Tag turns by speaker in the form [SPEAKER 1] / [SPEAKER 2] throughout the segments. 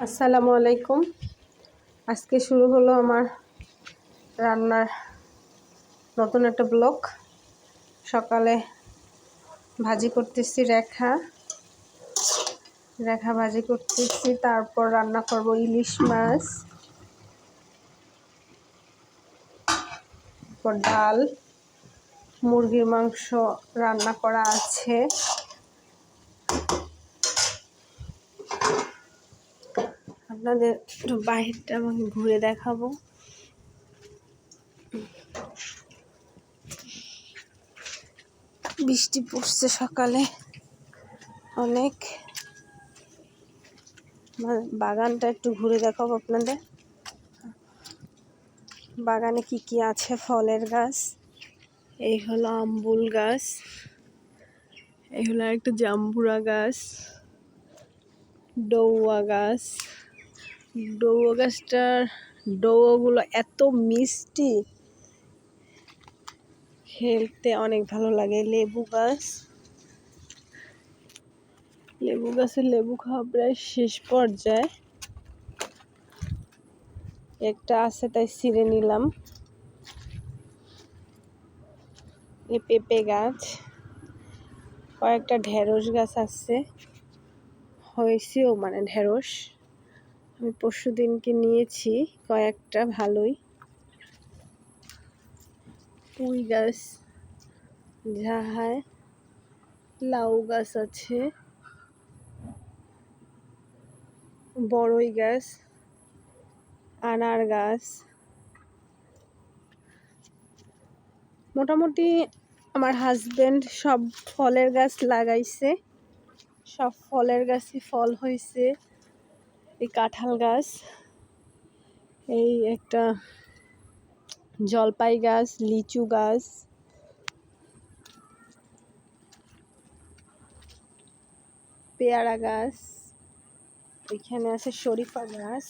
[SPEAKER 1] আসসালামু আলাইকুম। আজকে শুরু হলো আমার রান্নার নতুন একটা ব্লগ। সকালে ভাজি করতেছি, রেখা ভাজি করতেছি, তারপর রান্না করব ইলিশ মাছ, তারপর ডাল, মুরগির মাংস রান্না করা আছে। আপনাদের একটু বাহিরটা আমাকে ঘুরে দেখাবো। বৃষ্টি পড়ছে সকালে অনেক। বাগানটা একটু ঘুরে দেখাবো আপনাদের। বাগানে কি কি আছে? ফলের গাছ, এই হলো আম্বুল গাছ, এই হলো একটা জাম্বুরা গাছ, ডৌয়া গাছ। ডৌয়া গাছটার ডৌয়াগুলো এত মিষ্টি, খেলতে অনেক ভালো লাগে। লেবু গাছের লেবু খাওয়া প্রায় শেষ পর্যায়ে, একটা আছে তাই ছিঁড়ে নিলাম। এই পেঁপে গাছ, কয়েকটা ঢেঁড়স গাছ আছে, হয়েছেও মানে ঢেঁড়স আমি পরশু দিনকে নিয়েছি কয়েকটা, ভালোই। পুঁই গাছ, ঝাহায়, লাউ গাছ আছে, বড়ই গাছ, আনার গাছ। মোটামুটি আমার হাজবেন্ড সব ফলের গাছ লাগাইছে, সব ফলের গাছই ফল হয়েছে। এই কাঁঠাল গাছ, এই একটা জলপাই গাছ, লিচু গাছ, পেয়ারা গাছ, এখানে আছে শরীফা গাছ,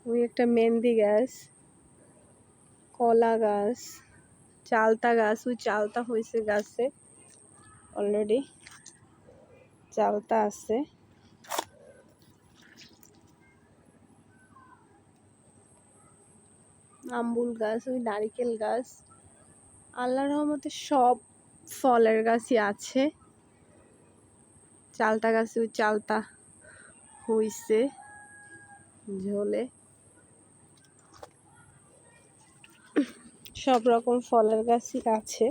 [SPEAKER 1] ওই একটা মেহেন্দি গাছ, কলা গাছ, চালতা গাছ, ওই চালতা হয়েছে গাছে অলরেডি, চালতা আছে। আম্বুল গাছ, ওই নারিকেল গাছ। আল্লাহর রহমতে সব ফলের গাছই আছে। চালতা গাছে ওই চালতা হইছে ঝোলে। সব রকম ফলের গাছই আছে।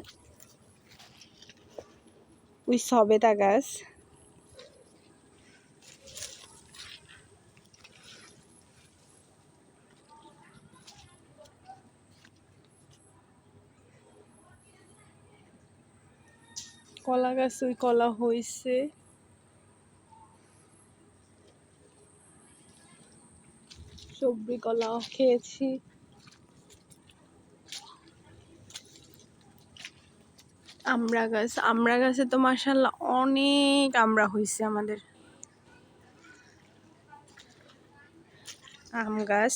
[SPEAKER 1] ওই সবেদা গাছ, কলা গাছ, ওই কলা হইছে। সবজি কলা খেয়েছি। আমড়া গাছে তো মাশাআল্লাহ অনেক আমড়া হয়েছে আমাদের। আম গাছ,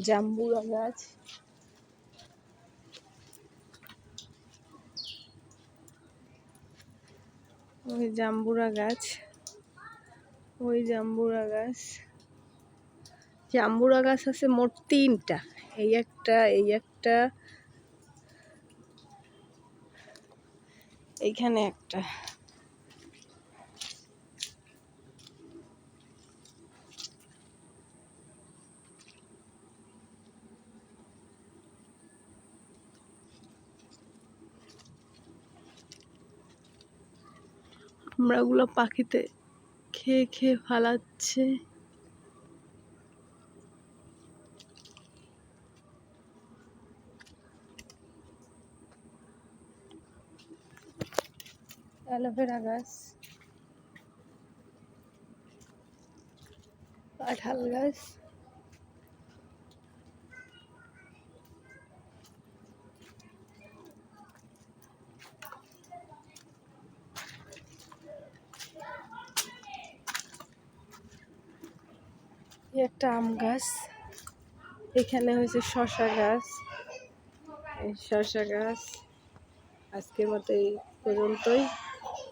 [SPEAKER 1] জাম্বুরা গাছ, ওই জাম্বুরা গাছ, ওই জাম্বুরা গাছ। জাম্বুরা গাছ আছে মোট 3টা, এই একটা, এইখানে একটা। আমড়াগুলো পাখিতে খেয়ে খেয়ে ফালাচ্ছে। অ্যালোভেরা গাছ, কাঁঠাল গাছ, একটা আম গাছ, এখানে হয়েছে শসা গাছ, এই শসা গাছ। আজকের মতো এই পর্যন্তই।